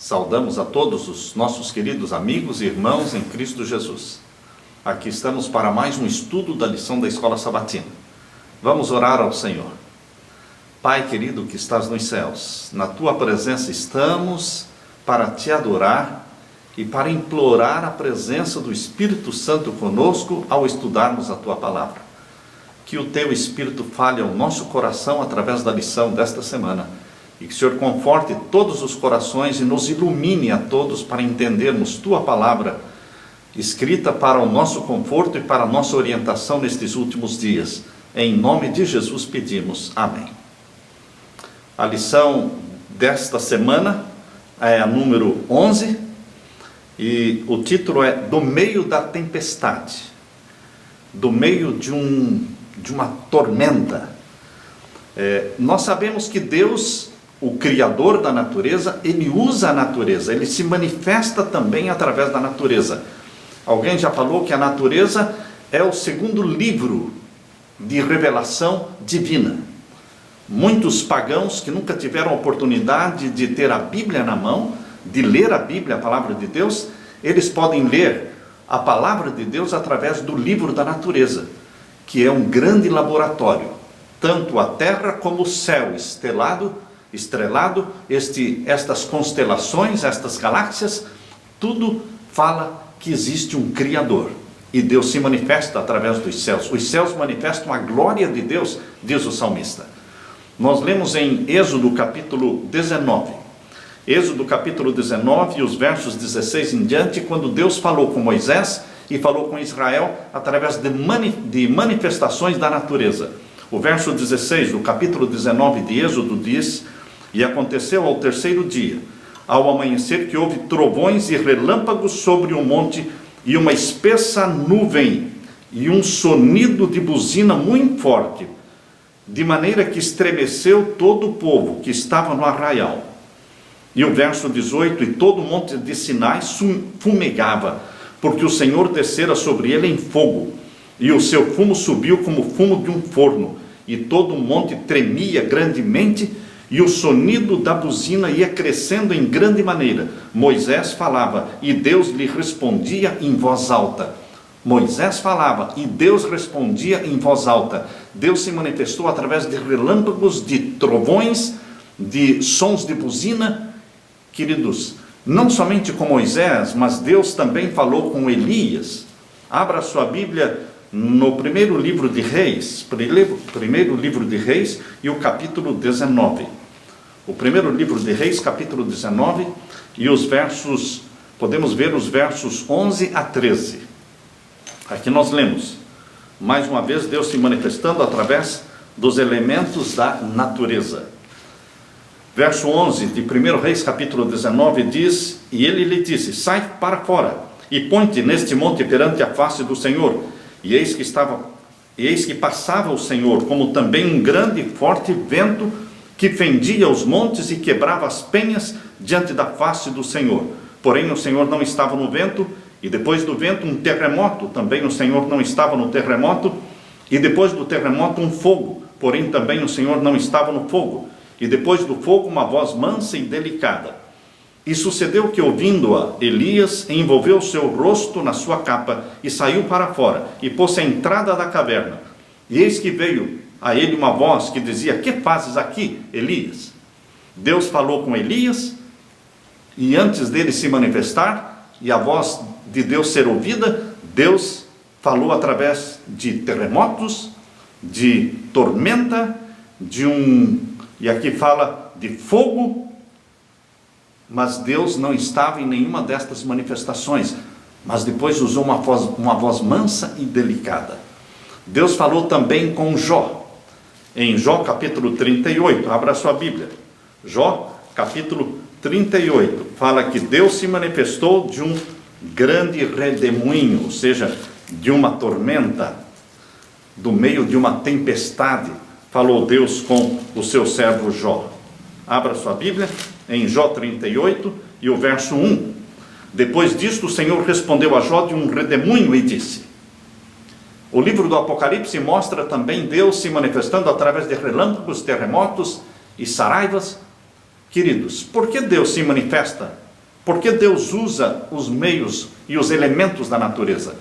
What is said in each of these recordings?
Saudamos a todos os nossos queridos amigos e irmãos em Cristo Jesus. Aqui estamos para mais um estudo da lição da Escola Sabatina. Vamos orar ao Senhor. Pai querido que estás nos céus, na Tua presença estamos para Te adorar e para implorar a presença do Espírito Santo conosco ao estudarmos a Tua palavra. Que o Teu Espírito fale ao nosso coração através da lição desta semana. E que o Senhor conforte todos os corações e nos ilumine a todos para entendermos Tua palavra, escrita para o nosso conforto e para a nossa orientação nestes últimos dias. Em nome de Jesus pedimos. Amém. A lição desta semana é a número 11 e o título é Do meio da tempestade, do meio de uma tormenta. Nós sabemos que Deus, o Criador da natureza, Ele usa a natureza, Ele se manifesta também através da natureza. Alguém já falou que a natureza é o segundo livro de revelação divina. Muitos pagãos que nunca tiveram a oportunidade de ter a Bíblia na mão, de ler a Bíblia, a palavra de Deus, eles podem ler a palavra de Deus através do livro da natureza, que é um grande laboratório. Tanto a terra como o céu estrelado, estas constelações, estas galáxias, tudo fala que existe um Criador. E Deus se manifesta através dos céus. Os céus manifestam a glória de Deus, diz o salmista. Nós lemos em Êxodo capítulo 19. Êxodo capítulo 19, os versos 16 em diante, quando Deus falou com Moisés e falou com Israel através de manifestações da natureza. O verso 16 do capítulo 19 de Êxodo diz: E aconteceu ao terceiro dia, ao amanhecer, que houve trovões e relâmpagos sobre o monte, e uma espessa nuvem, e um sonido de buzina muito forte, de maneira que estremeceu todo o povo que estava no arraial. E o verso 18: E todo o monte de Sinai fumegava, porque o Senhor descera sobre ele em fogo, e o seu fumo subiu como o fumo de um forno, e todo o monte tremia grandemente, e o sonido da buzina ia crescendo em grande maneira. Moisés falava, e Deus lhe respondia em voz alta. Moisés falava, e Deus respondia em voz alta. Deus se manifestou através de relâmpagos, de trovões, de sons de buzina. Queridos, não somente com Moisés, mas Deus também falou com Elias. Abra sua Bíblia no primeiro livro de Reis, e o capítulo 19. O primeiro livro de Reis, capítulo 19, e os versos, podemos ver os versos 11 a 13. Aqui nós lemos, mais uma vez, Deus se manifestando através dos elementos da natureza. Verso 11 de 1 Reis, capítulo 19, diz: E ele lhe disse: Sai para fora, e põe-te neste monte perante a face do Senhor. E eis que passava o Senhor, como também um grande e forte vento, que fendia os montes e quebrava as penhas diante da face do Senhor. Porém o Senhor não estava no vento, e depois do vento um terremoto, também o Senhor não estava no terremoto, e depois do terremoto um fogo, porém também o Senhor não estava no fogo, e depois do fogo uma voz mansa e delicada. E sucedeu que, ouvindo-a, Elias envolveu o seu rosto na sua capa, e saiu para fora, e pôs-se à entrada da caverna. E eis que veio a ele uma voz que dizia: Que fazes aqui, Elias? Deus falou com Elias, e antes dele se manifestar, e a voz de Deus ser ouvida, Deus falou através de terremotos, de tormenta, e aqui fala de fogo, mas Deus não estava em nenhuma destas manifestações, mas depois usou uma voz mansa e delicada. Deus falou também com Jó, em Jó capítulo 38, abra sua Bíblia, Jó capítulo 38, fala que Deus se manifestou de um grande redemoinho, ou seja, de uma tormenta, do meio de uma tempestade, falou Deus com o seu servo Jó. Abra sua Bíblia, em Jó 38, e o verso 1. Depois disto, o Senhor respondeu a Jó de um redemoinho e disse... O livro do Apocalipse mostra também Deus se manifestando através de relâmpagos, terremotos e saraivas. Queridos, por que Deus se manifesta Por que Deus usa os meios e os elementos da natureza?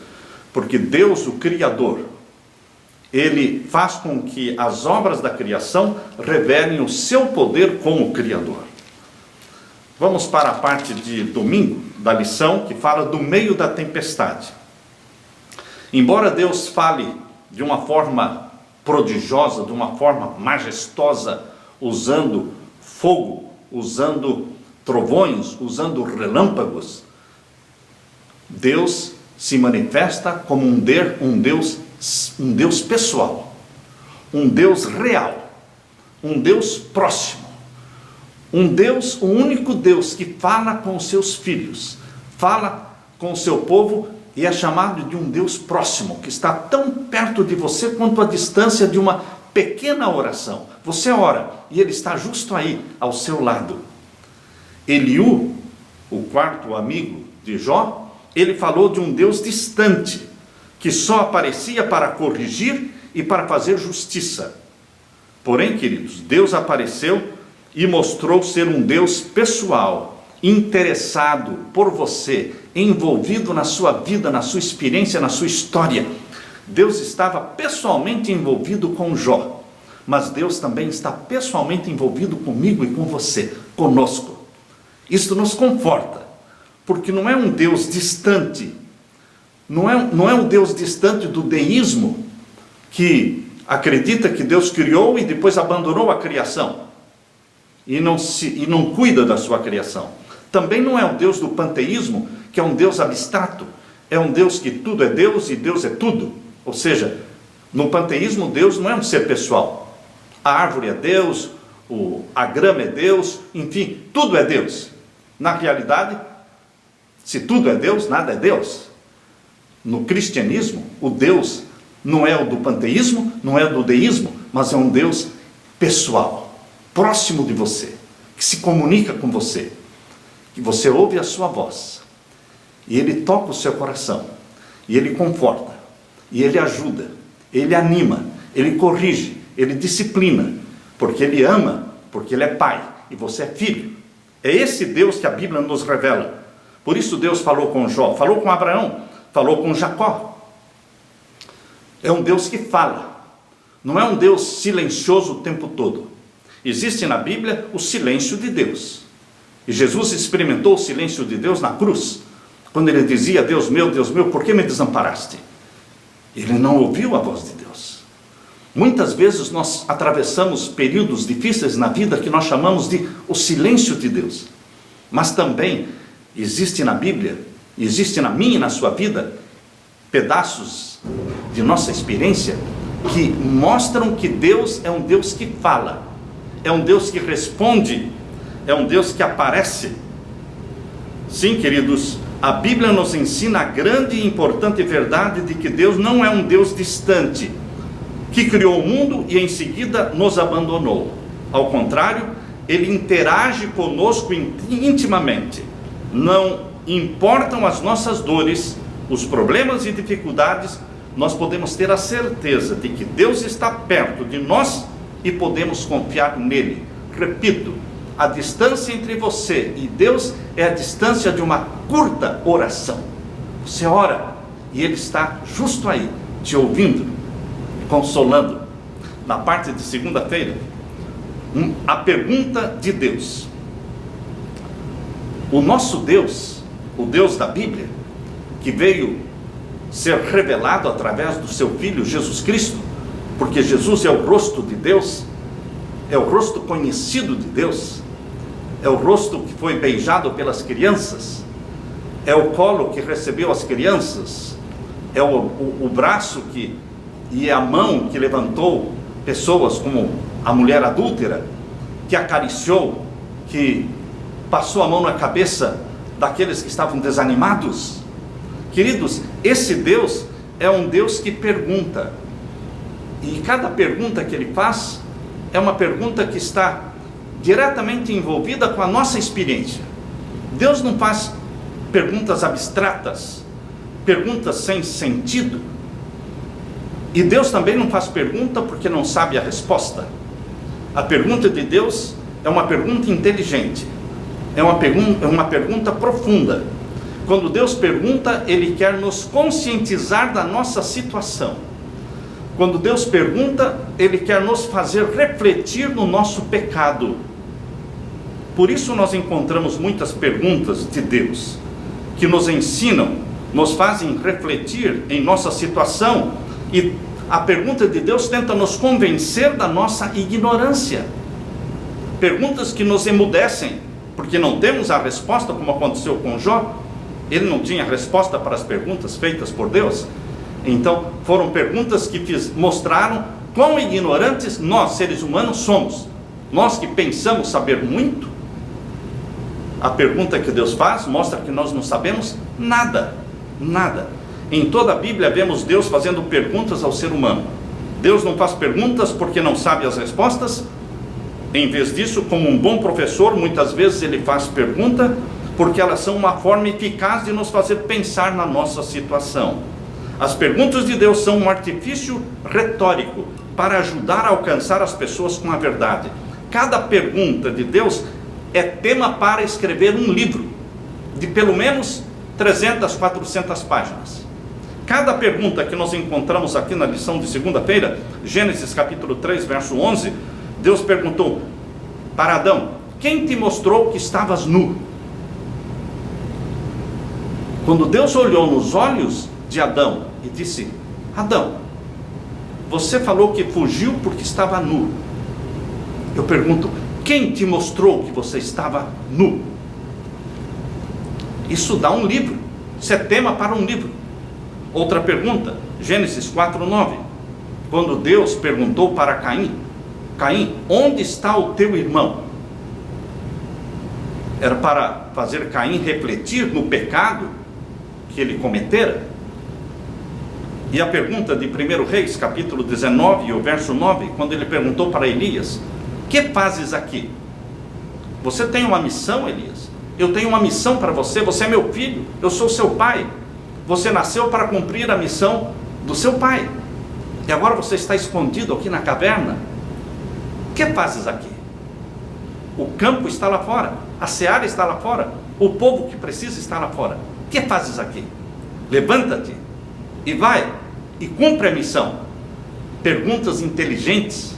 Porque Deus, o Criador, Ele faz com que as obras da criação revelem o seu poder como Criador. Vamos para a parte de domingo da lição, que fala do meio da tempestade. Embora Deus fale de uma forma prodigiosa, de uma forma majestosa, usando fogo, usando trovões, usando relâmpagos, Deus se manifesta como um Deus pessoal, um Deus real, um Deus próximo, o único Deus que fala com os seus filhos, fala com o seu povo e é chamado de um Deus próximo, que está tão perto de você quanto a distância de uma pequena oração. Você ora e Ele está justo aí, ao seu lado. Eliú, o quarto amigo de Jó, ele falou de um Deus distante, que só aparecia para corrigir e para fazer justiça. Porém, queridos, Deus apareceu e mostrou ser um Deus pessoal, interessado por você, envolvido na sua vida, na sua experiência, na sua história. Deus estava pessoalmente envolvido com Jó, mas Deus também está pessoalmente envolvido comigo e com você, conosco. Isso nos conforta, porque não é um Deus distante, não é um Deus distante do deísmo, que acredita que Deus criou e depois abandonou a criação, e não cuida da sua criação. Também não é o Deus do panteísmo, que é um Deus abstrato, é um Deus que tudo é Deus e Deus é tudo. Ou seja, no panteísmo Deus não é um ser pessoal. A árvore é Deus, a grama é Deus, enfim, tudo é Deus. Na realidade, se tudo é Deus, nada é Deus. No cristianismo, o Deus não é o do panteísmo, não é o do deísmo, mas é um Deus pessoal, próximo de você, que se comunica com você, que você ouve a sua voz, e Ele toca o seu coração, e Ele conforta, e Ele ajuda, Ele anima, Ele corrige, Ele disciplina, porque Ele ama, porque Ele é Pai, e você é filho. É esse Deus que a Bíblia nos revela. Por isso Deus falou com Jó, falou com Abraão, falou com Jacó. É um Deus que fala, não é um Deus silencioso o tempo todo. Existe na Bíblia o silêncio de Deus, e Jesus experimentou o silêncio de Deus na cruz, quando Ele dizia: Deus meu, por que me desamparaste? Ele não ouviu a voz de Deus. Muitas vezes nós atravessamos períodos difíceis na vida que nós chamamos de o silêncio de Deus, mas também existe na Bíblia, existe na minha e na sua vida, pedaços de nossa experiência que mostram que Deus é um Deus que fala, é um Deus que responde, é um Deus que aparece. Sim, queridos, a Bíblia nos ensina a grande e importante verdade de que Deus não é um Deus distante, que criou o mundo e em seguida nos abandonou. Ao contrário, Ele interage conosco intimamente. Não importam as nossas dores, os problemas e dificuldades, nós podemos ter a certeza de que Deus está perto de nós e podemos confiar nele. Repito, a distância entre você e Deus é a distância de uma curta oração. Você ora e Ele está justo aí, te ouvindo, consolando. Na parte de segunda-feira, a pergunta de Deus. O nosso Deus, o Deus da Bíblia, que veio ser revelado através do seu Filho Jesus Cristo, porque Jesus é o rosto de Deus, é o rosto conhecido de Deus, é o rosto que foi beijado pelas crianças, é o colo que recebeu as crianças, é o braço e a mão que levantou pessoas como a mulher adúltera, que acariciou, que passou a mão na cabeça daqueles que estavam desanimados. Queridos, esse Deus é um Deus que pergunta, e cada pergunta que Ele faz é uma pergunta que está diretamente envolvida com a nossa experiência. Deus não faz perguntas abstratas, perguntas sem sentido, e Deus também não faz pergunta porque não sabe a resposta. A pergunta de Deus é uma pergunta inteligente, É uma pergunta profunda. Quando Deus pergunta, Ele quer nos conscientizar da nossa situação. Quando Deus pergunta, Ele quer nos fazer refletir no nosso pecado. Por isso nós encontramos muitas perguntas de Deus, que nos ensinam, nos fazem refletir em nossa situação, e a pergunta de Deus tenta nos convencer da nossa ignorância. Perguntas que nos emudecem, porque não temos a resposta, como aconteceu com Jó. Ele não tinha resposta para as perguntas feitas por Deus. Então foram perguntas que mostraram quão ignorantes nós, seres humanos, somos. Nós que pensamos saber muito, a pergunta que Deus faz mostra que nós não sabemos nada, nada. Em toda a Bíblia vemos Deus fazendo perguntas ao ser humano. Deus não faz perguntas porque não sabe as respostas. Em vez disso, como um bom professor, muitas vezes ele faz pergunta porque elas são uma forma eficaz de nos fazer pensar na nossa situação. As perguntas de Deus são um artifício retórico para ajudar a alcançar as pessoas com a verdade. Cada pergunta de Deus é tema para escrever um livro de pelo menos 300, 400 páginas. Cada pergunta que nós encontramos aqui na lição de segunda-feira, Gênesis capítulo 3, verso 11, Deus perguntou para Adão: quem te mostrou que estavas nu? Quando Deus olhou nos olhos de Adão e disse: Adão, você falou que fugiu porque estava nu. Eu pergunto: quem te mostrou que você estava nu? Isso dá um livro, isso é tema para um livro. Outra pergunta, Gênesis 4:9, quando Deus perguntou para Caim: Caim, onde está o teu irmão? Era para fazer Caim refletir no pecado que ele cometera. E a pergunta de 1 Reis, capítulo 19, o verso 9, quando ele perguntou para Elias: que fazes aqui? Você tem uma missão, Elias? Eu tenho uma missão para você, você é meu filho, eu sou seu pai. Você nasceu para cumprir a missão do seu pai. E agora você está escondido aqui na caverna. Que fazes aqui? O campo está lá fora, a seara está lá fora, o povo que precisa está lá fora. Que fazes aqui? Levanta-te e vai e cumpre a missão. Perguntas inteligentes.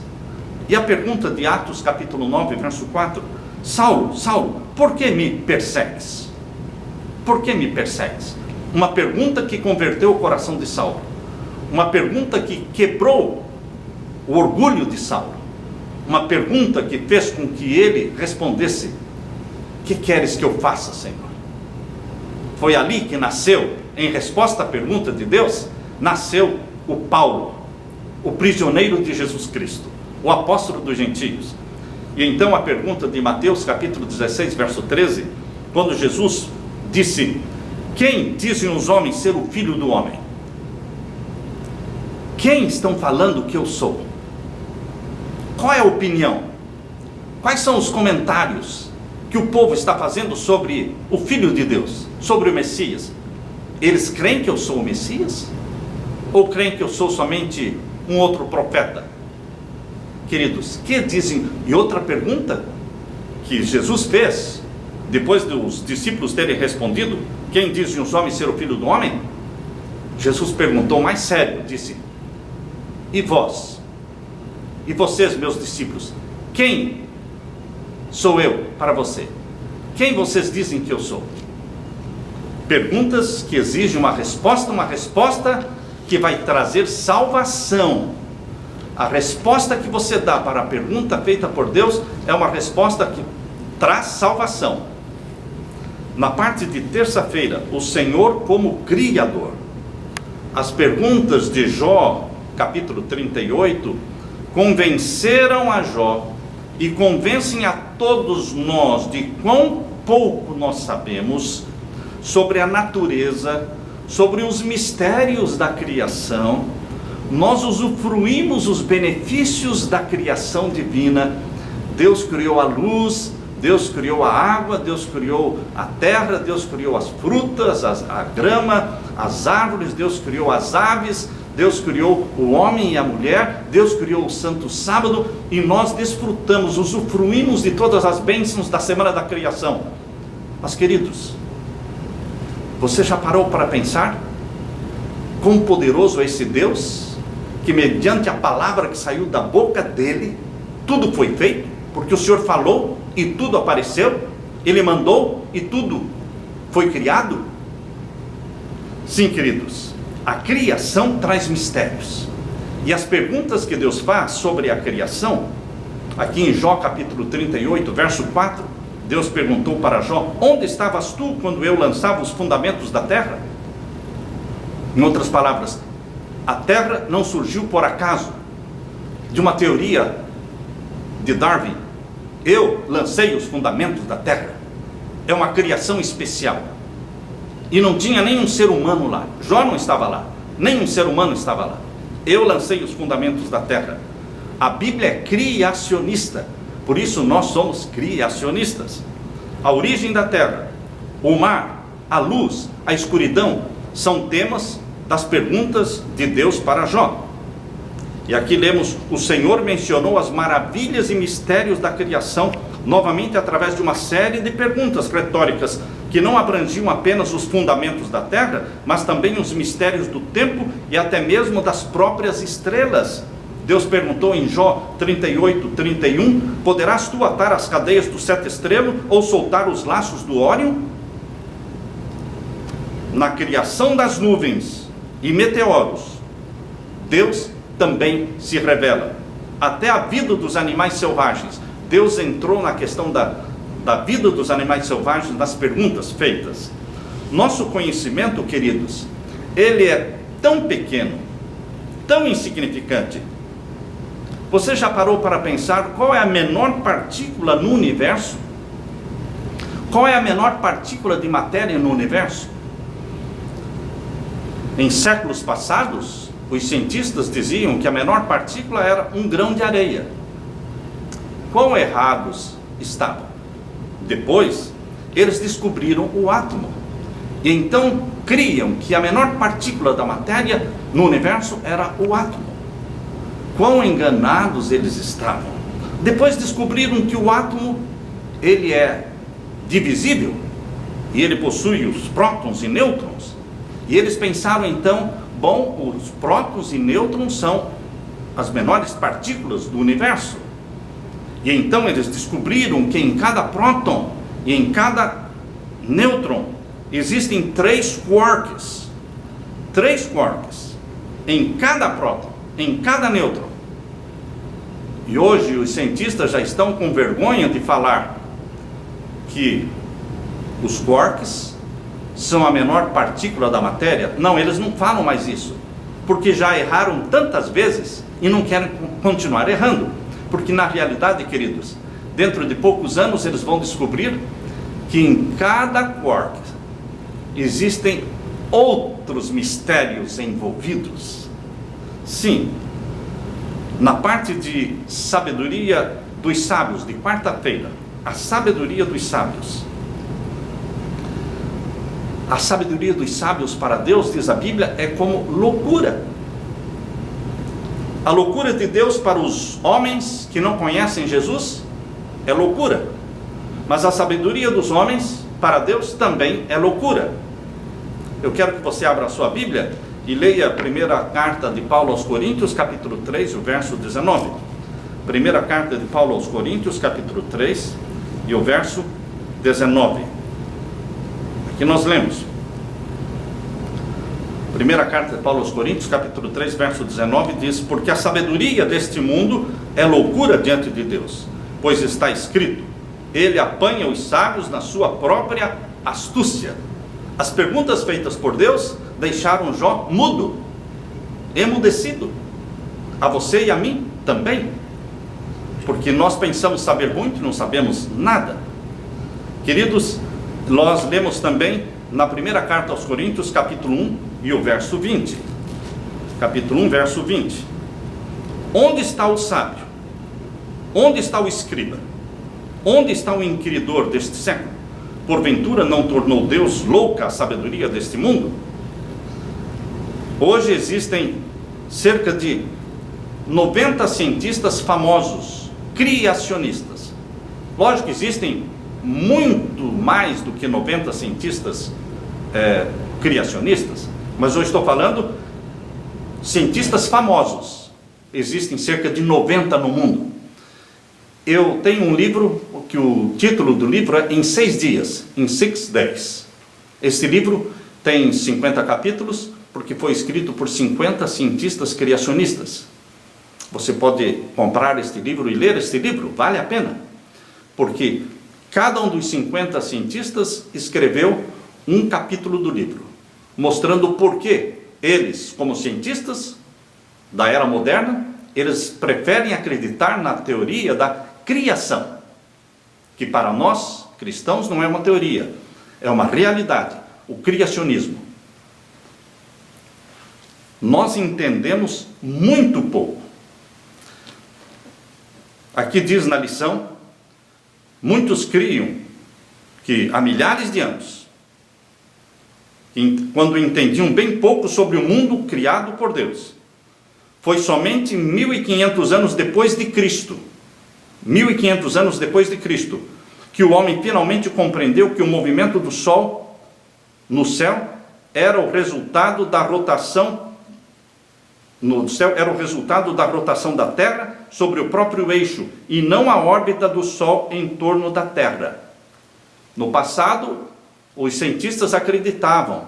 E a pergunta de Atos capítulo 9, verso 4: Saulo, Saulo, por que me persegues? Por que me persegues? Uma pergunta que converteu o coração de Saulo. Uma pergunta que quebrou o orgulho de Saulo. Uma pergunta que fez com que ele respondesse: que queres que eu faça, Senhor? Foi ali que nasceu, em resposta à pergunta de Deus, nasceu o Paulo, o prisioneiro de Jesus Cristo, o apóstolo dos gentios. E então a pergunta de Mateus capítulo 16, verso 13, quando Jesus disse: quem dizem os homens ser o filho do homem? Quem estão falando que eu sou? Qual é a opinião? Quais são os comentários que o povo está fazendo sobre o Filho de Deus, sobre o Messias? Eles creem que eu sou o Messias? Ou creem que eu sou somente um outro profeta? Queridos, que dizem? E outra pergunta que Jesus fez, depois dos discípulos terem respondido: quem dizem os homens ser o Filho do homem? Jesus perguntou mais sério, disse: e vós? E vocês, meus discípulos, quem sou eu para você? Quem vocês dizem que eu sou? Perguntas que exigem uma resposta que vai trazer salvação. A resposta que você dá para a pergunta feita por Deus é uma resposta que traz salvação. Na parte de terça-feira, o Senhor como Criador. As perguntas de Jó, capítulo 38, convenceram a Jó e convencem a todos nós de quão pouco nós sabemos sobre a natureza, sobre os mistérios da criação. Nós usufruímos os benefícios da criação divina. Deus criou a luz, Deus criou a água, Deus criou a terra, Deus criou as frutas, a grama, as árvores, Deus criou as aves, Deus criou o homem e a mulher, Deus criou o santo sábado, e nós desfrutamos, usufruímos de todas as bênçãos da semana da criação. Mas, queridos, você já parou para pensar quão poderoso é esse Deus, que mediante a palavra que saiu da boca dele, tudo foi feito, porque o Senhor falou e tudo apareceu, Ele mandou e tudo foi criado? Sim, queridos, a criação traz mistérios, e as perguntas que Deus faz sobre a criação, aqui em Jó capítulo 38, verso 4, Deus perguntou para Jó: onde estavas tu quando eu lançava os fundamentos da terra? Em outras palavras, a terra não surgiu por acaso, de uma teoria de Darwin. Eu lancei os fundamentos da terra. É uma criação especial. E não tinha nenhum ser humano lá. Jó não estava lá, nenhum ser humano estava lá. Eu lancei os fundamentos da terra. A Bíblia é criacionista, por isso nós somos criacionistas. A origem da terra, o mar, a luz, a escuridão, são temas das perguntas de Deus para Jó. E aqui lemos: o Senhor mencionou as maravilhas e mistérios da criação, novamente através de uma série de perguntas retóricas, que não abrangiam apenas os fundamentos da terra, mas também os mistérios do tempo e até mesmo das próprias estrelas. Deus perguntou em Jó 38, 31, poderás tu atar as cadeias do 7 estrelo ou soltar os laços do Órion? Na criação das nuvens e meteoros, Deus também se revela. Até a vida dos animais selvagens, Deus entrou na questão da vida dos animais selvagens, nas perguntas feitas. Nosso conhecimento, queridos, ele é tão pequeno, tão insignificante. Você já parou para pensar qual é a menor partícula no universo? Qual é a menor partícula de matéria no universo? Em séculos passados, os cientistas diziam que a menor partícula era um grão de areia. Quão errados estavam. Depois, eles descobriram o átomo. E então criam que a menor partícula da matéria no universo era o átomo. Quão enganados eles estavam. Depois descobriram que o átomo, ele é divisível, e ele possui os prótons e nêutrons. E eles pensaram então: bom, os prótons e nêutrons são as menores partículas do universo. E então eles descobriram que em cada próton e em cada nêutron existem 3 quarks. 3 quarks em cada próton, em cada nêutron. E hoje os cientistas já estão com vergonha de falar que os quarks são a menor partícula da matéria. Não, eles não falam mais isso, porque já erraram tantas vezes e não querem continuar errando. Porque na realidade, queridos, dentro de poucos anos eles vão descobrir que em cada quark existem outros mistérios envolvidos. Sim, na parte de sabedoria dos sábios, de quarta-feira, a sabedoria dos sábios. A sabedoria dos sábios para Deus, diz a Bíblia, é como loucura. A loucura de Deus para os homens que não conhecem Jesus é loucura. Mas a sabedoria dos homens para Deus também é loucura. Eu quero que você abra a sua Bíblia e leia a primeira carta de Paulo aos Coríntios, capítulo 3, o verso 19. Primeira carta de Paulo aos Coríntios, capítulo 3, e o verso 19. Aqui nós lemos. Primeira carta de Paulo aos Coríntios, capítulo 3, verso 19, diz: porque a sabedoria deste mundo é loucura diante de Deus, pois está escrito: ele apanha os sábios na sua própria astúcia. As perguntas feitas por Deus deixaram Jó mudo, emudecido. A você e a mim também, porque nós pensamos saber muito e não sabemos nada. Queridos, nós lemos também na primeira carta aos Coríntios, capítulo 1 e o verso 20. Capítulo 1, verso 20. Onde está o sábio? Onde está o escriba? Onde está o inquiridor deste século? Porventura não tornou Deus louca a sabedoria deste mundo? Hoje existem cerca de 90 cientistas famosos, criacionistas. Lógico que existem muito mais do que 90 cientistas criacionistas, mas eu estou falando cientistas famosos. Existem cerca de 90 no mundo. Eu tenho um livro, que o título do livro é Em 6 Dias, in 6 Days. Esse livro tem 50 capítulos, porque foi escrito por 50 cientistas criacionistas. Você pode comprar este livro e ler este livro, vale a pena, porque cada um dos 50 cientistas escreveu um capítulo do livro, mostrando o porquê eles, como cientistas da era moderna, eles preferem acreditar na teoria da criação, que para nós, cristãos, não é uma teoria, é uma realidade, o criacionismo. Nós entendemos muito pouco. Aqui diz na lição, muitos criam que há milhares de anos, quando entendiam bem pouco sobre o mundo criado por Deus, foi somente 1500 anos depois de Cristo, 1500 anos depois de Cristo, que o homem finalmente compreendeu que o movimento do Sol no céu era o resultado da rotação no céu, era o resultado da rotação da Terra sobre o próprio eixo, e não a órbita do Sol em torno da Terra. No passado, os cientistas acreditavam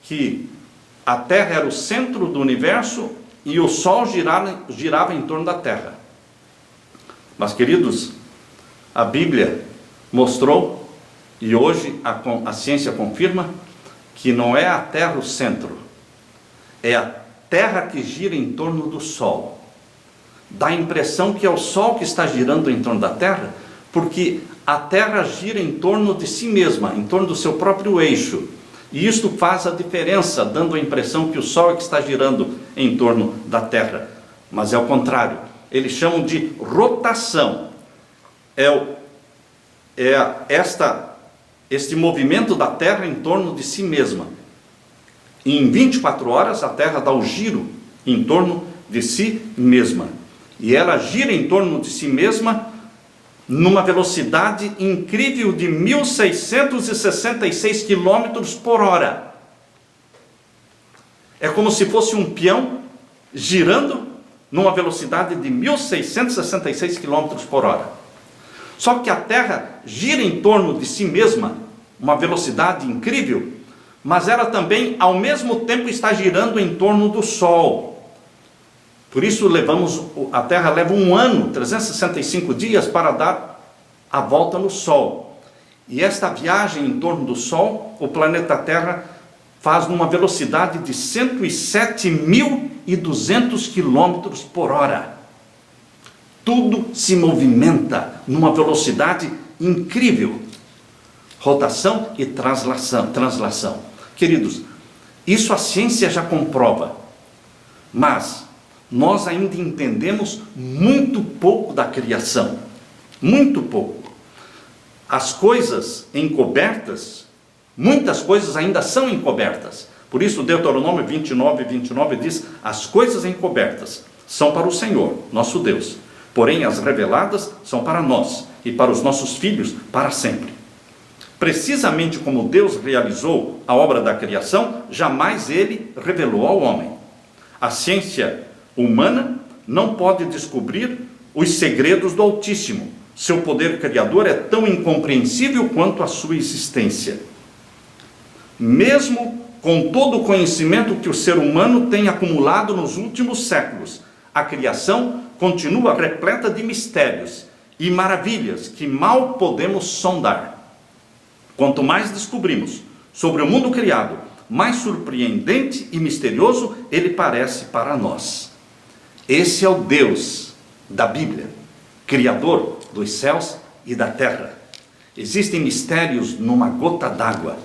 que a Terra era o centro do universo e o Sol girava em torno da Terra. Mas, queridos, a Bíblia mostrou, e hoje a ciência confirma, que não é a Terra o centro, é a Terra que gira em torno do Sol. Dá a impressão que é o Sol que está girando em torno da Terra, porque a Terra gira em torno de si mesma, em torno do seu próprio eixo. E isto faz a diferença, dando a impressão que o Sol é que está girando em torno da Terra. Mas é o contrário. Eles chamam de rotação. Este movimento da Terra em torno de si mesma. E em 24 horas a Terra dá o giro em torno de si mesma. E ela gira em torno de si mesma numa velocidade incrível de 1666 km por hora. É como se fosse um peão girando numa velocidade de 1666 km por hora. Só que a Terra gira em torno de si mesma, uma velocidade incrível, mas ela também, ao mesmo tempo, está girando em torno do Sol. Por isso a Terra leva 1 ano, 365 dias, para dar a volta no Sol. E esta viagem em torno do Sol, o planeta Terra faz numa velocidade de 107.200 km por hora. Tudo se movimenta numa velocidade incrível. Rotação e translação. Queridos, isso a ciência já comprova, mas nós ainda entendemos muito pouco da criação, muito pouco. As coisas encobertas, muitas coisas ainda são encobertas. Por isso Deuteronômio 29 diz, as coisas encobertas são para o Senhor, nosso Deus, porém as reveladas são para nós e para os nossos filhos para sempre. Precisamente como Deus realizou a obra da criação, jamais Ele revelou ao homem. A ciência humana não pode descobrir os segredos do Altíssimo. Seu poder criador é tão incompreensível quanto a sua existência. Mesmo com todo o conhecimento que o ser humano tem acumulado nos últimos séculos, a criação continua repleta de mistérios e maravilhas que mal podemos sondar. Quanto mais descobrimos sobre o mundo criado, mais surpreendente e misterioso ele parece para nós. Esse é o Deus da Bíblia, Criador dos céus e da terra. Existem mistérios numa gota d'água,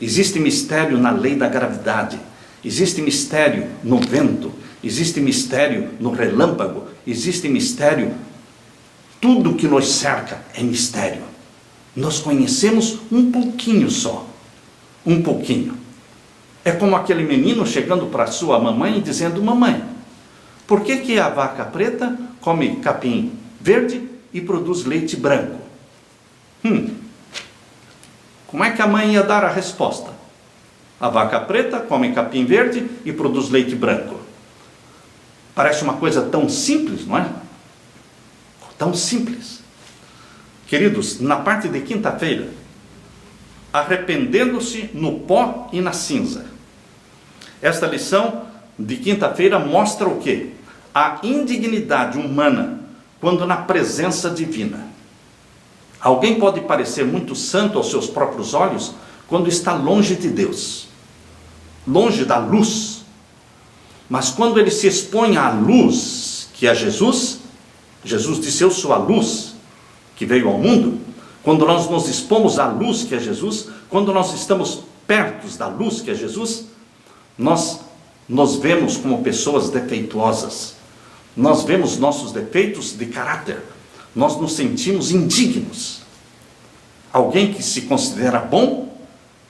existe mistério na lei da gravidade, existe mistério no vento, existe mistério no relâmpago, existe mistério, tudo que nos cerca é mistério. Nós conhecemos um pouquinho só, um pouquinho. É como aquele menino chegando para sua mamãe e dizendo, mamãe, por que a vaca preta come capim verde e produz leite branco? Como é que a mãe ia dar a resposta? A vaca preta come capim verde e produz leite branco. Parece uma coisa tão simples, não é? Tão simples. Queridos, na parte de quinta-feira, arrependendo-se no pó e na cinza. Esta lição de quinta-feira mostra o quê? A indignidade humana quando na presença divina. Alguém pode parecer muito santo aos seus próprios olhos quando está longe de Deus, longe da luz. Mas quando ele se expõe à luz, que é Jesus, Jesus disse: eu sou a luz que veio ao mundo. Quando nós nos expomos à luz, que é Jesus, quando nós estamos perto da luz, que é Jesus, nós nos vemos como pessoas defeituosas. Nós vemos nossos defeitos de caráter. Nós nos sentimos indignos. Alguém que se considera bom,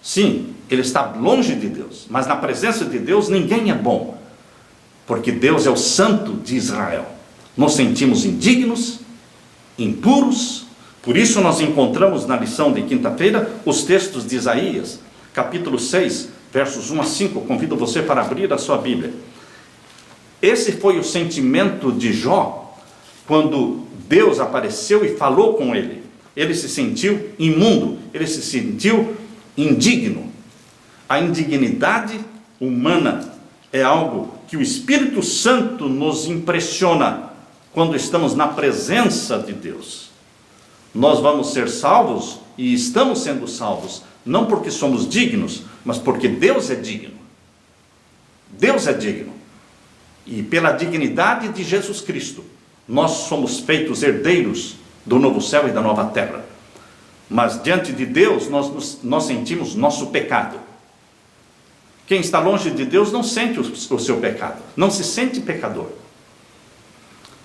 sim, ele está longe de Deus, mas na presença de Deus ninguém é bom, porque Deus é o Santo de Israel. Nos sentimos indignos, impuros. Por isso nós encontramos na lição de quinta-feira os textos de Isaías, capítulo 6, versos 1 a 5. Convido você para abrir a sua Bíblia. Esse foi o sentimento de Jó, quando Deus apareceu e falou com ele. Ele se sentiu imundo, ele se sentiu indigno. A indignidade humana é algo que o Espírito Santo nos impressiona quando estamos na presença de Deus. Nós vamos ser salvos e estamos sendo salvos, não porque somos dignos, mas porque Deus é digno. Deus é digno. E pela dignidade de Jesus Cristo, nós somos feitos herdeiros do novo céu e da nova terra. Mas diante de Deus, nós sentimos nosso pecado. Quem está longe de Deus não sente o seu pecado, não se sente pecador.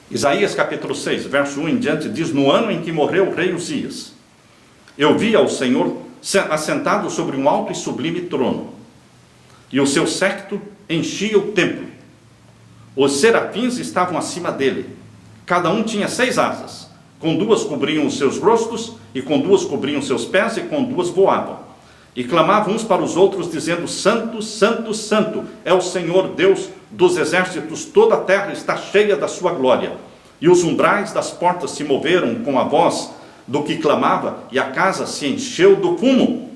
Isaías capítulo 6, verso 1 em diante, diz: no ano em que morreu o rei Uzias, eu vi ao Senhor assentado sobre um alto e sublime trono, e o seu séquito enchia o templo. Os serafins estavam acima dele, cada um tinha 6 asas, com 2 cobriam os seus rostos, e com 2 cobriam seus pés, e com 2 voavam, e clamavam uns para os outros, dizendo: Santo, Santo, Santo é o Senhor Deus dos exércitos, toda a terra está cheia da sua glória. E os umbrais das portas se moveram com a voz do que clamava, e a casa se encheu do fumo.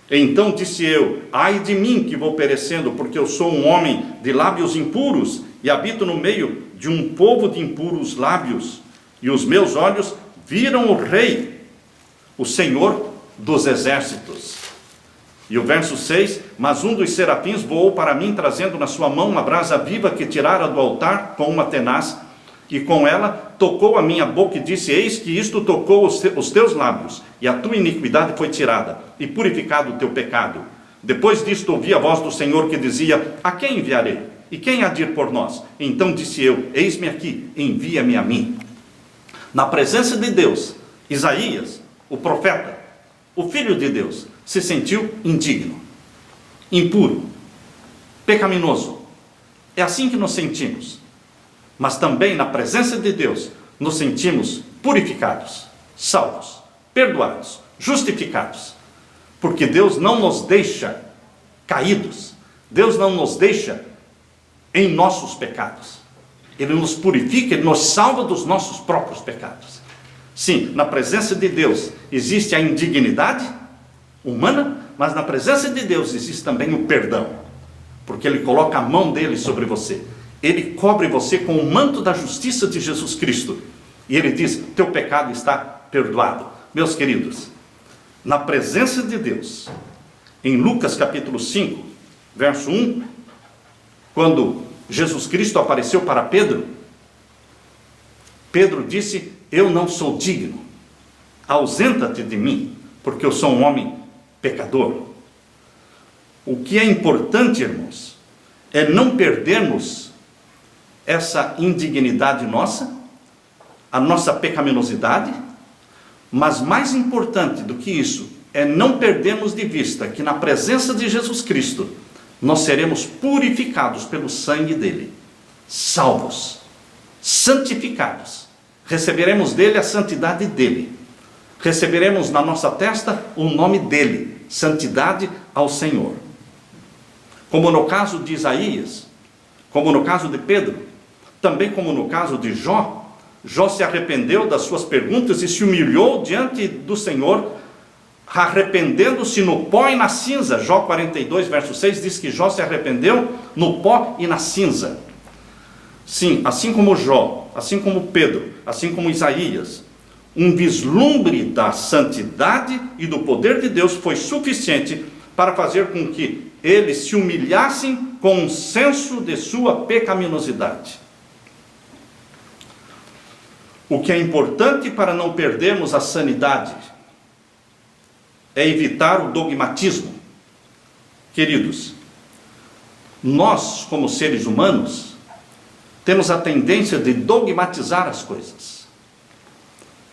Então disse eu: ai de mim que vou perecendo, porque eu sou um homem de lábios impuros, e habito no meio de um povo de impuros lábios, e os meus olhos viram o Rei, o Senhor dos exércitos. E o verso 6, mas um dos serafins voou para mim, trazendo na sua mão uma brasa viva que tirara do altar com uma tenaz, e com ela tocou a minha boca e disse: eis que isto tocou os teus lábios, e a tua iniquidade foi tirada, e purificado o teu pecado. Depois disto ouvi a voz do Senhor que dizia: a quem enviarei? E quem há de ir por nós? Então disse eu: eis-me aqui, envia-me a mim. Na presença de Deus, Isaías, o profeta, o filho de Deus, se sentiu indigno, impuro, pecaminoso. É assim que nos sentimos. Mas também na presença de Deus nos sentimos purificados, salvos, perdoados, justificados. Porque Deus não nos deixa caídos. Deus não nos deixa em nossos pecados. Ele nos purifica, Ele nos salva dos nossos próprios pecados. Sim, na presença de Deus existe a indignidade humana, mas na presença de Deus existe também o perdão, porque Ele coloca a mão dele sobre você. Ele cobre você com o manto da justiça de Jesus Cristo, e Ele diz: teu pecado está perdoado. Meus queridos, na presença de Deus, em Lucas capítulo 5, verso 1, quando Jesus Cristo apareceu para Pedro, Pedro disse: eu não sou digno, ausenta-te de mim, porque eu sou um homem pecador. O que é importante, irmãos, é não perdermos essa indignidade nossa, a nossa pecaminosidade, mas mais importante do que isso, é não perdermos de vista que na presença de Jesus Cristo, nós seremos purificados pelo sangue dele, salvos, santificados, receberemos dele a santidade dele, receberemos na nossa testa o nome dele, santidade ao Senhor. Como no caso de Isaías, como no caso de Pedro, também como no caso de Jó, Jó se arrependeu das suas perguntas e se humilhou diante do Senhor, arrependendo-se no pó e na cinza. Jó 42, verso 6 diz que Jó se arrependeu no pó e na cinza. Sim, assim como Jó, assim como Pedro, assim como Isaías, um vislumbre da santidade e do poder de Deus foi suficiente para fazer com que eles se humilhassem com um senso de sua pecaminosidade. O que é importante para não perdermos a sanidade é evitar o dogmatismo. Queridos, nós, como seres humanos, temos a tendência de dogmatizar as coisas.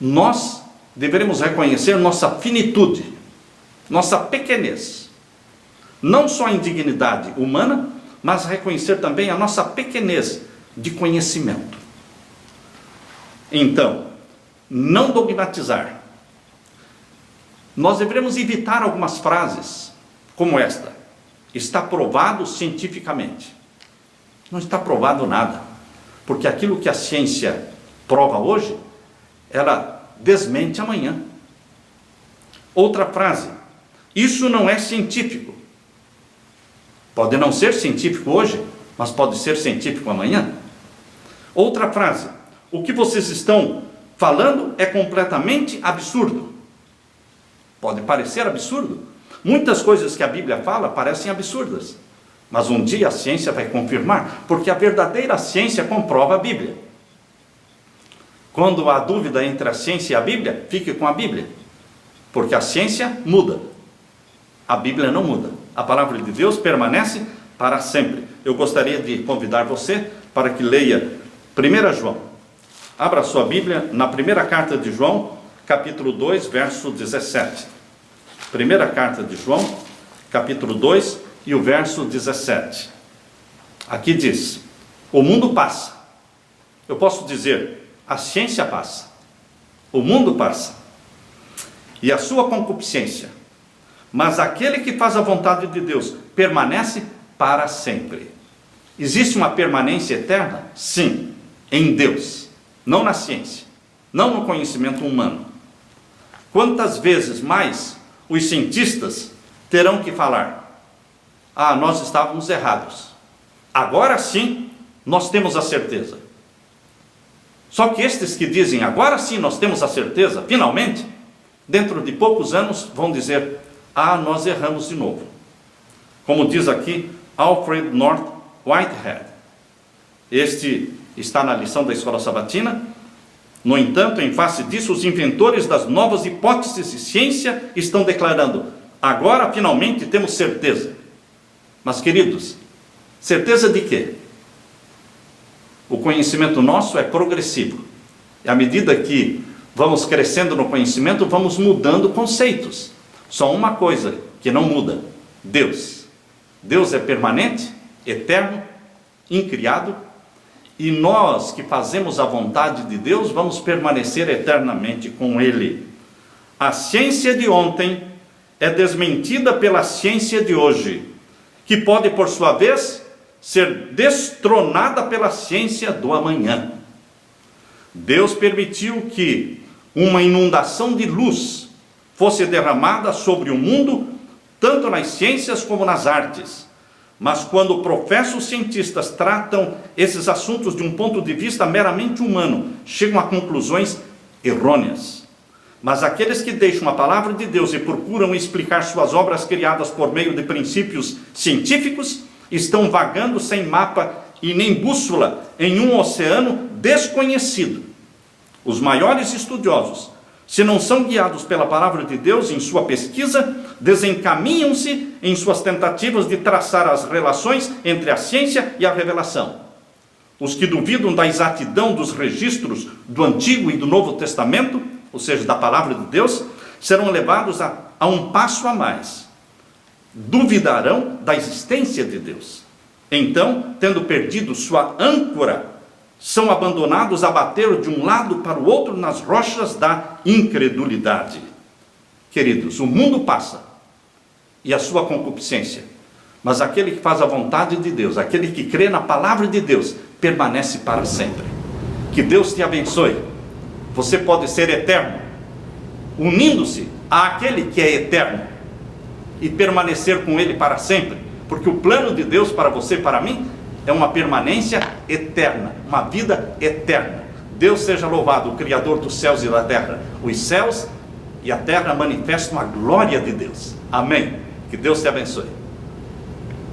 Nós deveremos reconhecer nossa finitude, nossa pequenez. Não só a indignidade humana, mas reconhecer também a nossa pequenez de conhecimento. Então, não dogmatizar. Nós devemos evitar algumas frases, como esta: está provado cientificamente. Não está provado nada, porque aquilo que a ciência prova hoje, ela desmente amanhã. Outra frase: isso não é científico. Pode não ser científico hoje, mas pode ser científico amanhã. Outra frase: o que vocês estão falando é completamente absurdo. Pode parecer absurdo. Muitas coisas que a Bíblia fala parecem absurdas, mas um dia a ciência vai confirmar, porque a verdadeira ciência comprova a Bíblia. Quando há dúvida entre a ciência e a Bíblia, fique com a Bíblia, porque a ciência muda, a Bíblia não muda. A palavra de Deus permanece para sempre. Eu gostaria de convidar você para que leia 1 João. Abra sua Bíblia na primeira carta de João, capítulo 2, verso 17. Primeira carta de João, capítulo 2 e o verso 17. Aqui diz: o mundo passa. Eu posso dizer, a ciência passa, o mundo passa, e a sua concupiscência, mas aquele que faz a vontade de Deus permanece para sempre. Existe uma permanência eterna? Sim, em Deus, não na ciência, não no conhecimento humano. Quantas vezes mais os cientistas terão que falar: ah, nós estávamos errados, agora sim nós temos a certeza. Só que estes que dizem agora sim nós temos a certeza, finalmente, dentro de poucos anos vão dizer: ah, nós erramos de novo. Como diz aqui Alfred North Whitehead, este está na lição da Escola Sabatina. No entanto, em face disso, os inventores das novas hipóteses de ciência estão declarando: agora finalmente temos certeza. Mas, queridos, certeza de quê? O conhecimento nosso é progressivo, e à medida que vamos crescendo no conhecimento, vamos mudando conceitos. Só uma coisa que não muda: Deus. Deus é permanente, eterno, incriado, e nós que fazemos a vontade de Deus vamos permanecer eternamente com Ele. A ciência de ontem é desmentida pela ciência de hoje, que pode, por sua vez, ser destronada pela ciência do amanhã. Deus permitiu que uma inundação de luz fosse derramada sobre o mundo, tanto nas ciências como nas artes. Mas quando professos cientistas tratam esses assuntos de um ponto de vista meramente humano, chegam a conclusões errôneas. Mas aqueles que deixam a palavra de Deus e procuram explicar suas obras criadas por meio de princípios científicos, estão vagando sem mapa e nem bússola em um oceano desconhecido. Os maiores estudiosos, se não são guiados pela palavra de Deus em sua pesquisa, desencaminham-se em suas tentativas de traçar as relações entre a ciência e a revelação. Os que duvidam da exatidão dos registros do Antigo e do Novo Testamento, ou seja, da palavra de Deus, serão levados a um passo a mais. Duvidarão da existência de Deus. Então, tendo perdido sua âncora, são abandonados a bater de um lado para o outro nas rochas da incredulidade. Queridos, o mundo passa, e a sua concupiscência. Mas aquele que faz a vontade de Deus, aquele que crê na palavra de Deus, permanece para sempre. Que Deus te abençoe. Você pode ser eterno, unindo-se àquele que é eterno, e permanecer com Ele para sempre, porque o plano de Deus para você e para mim é uma permanência eterna, uma vida eterna. Deus seja louvado, o Criador dos céus e da terra. Os céus e a terra manifestam a glória de Deus. Amém. Que Deus te abençoe.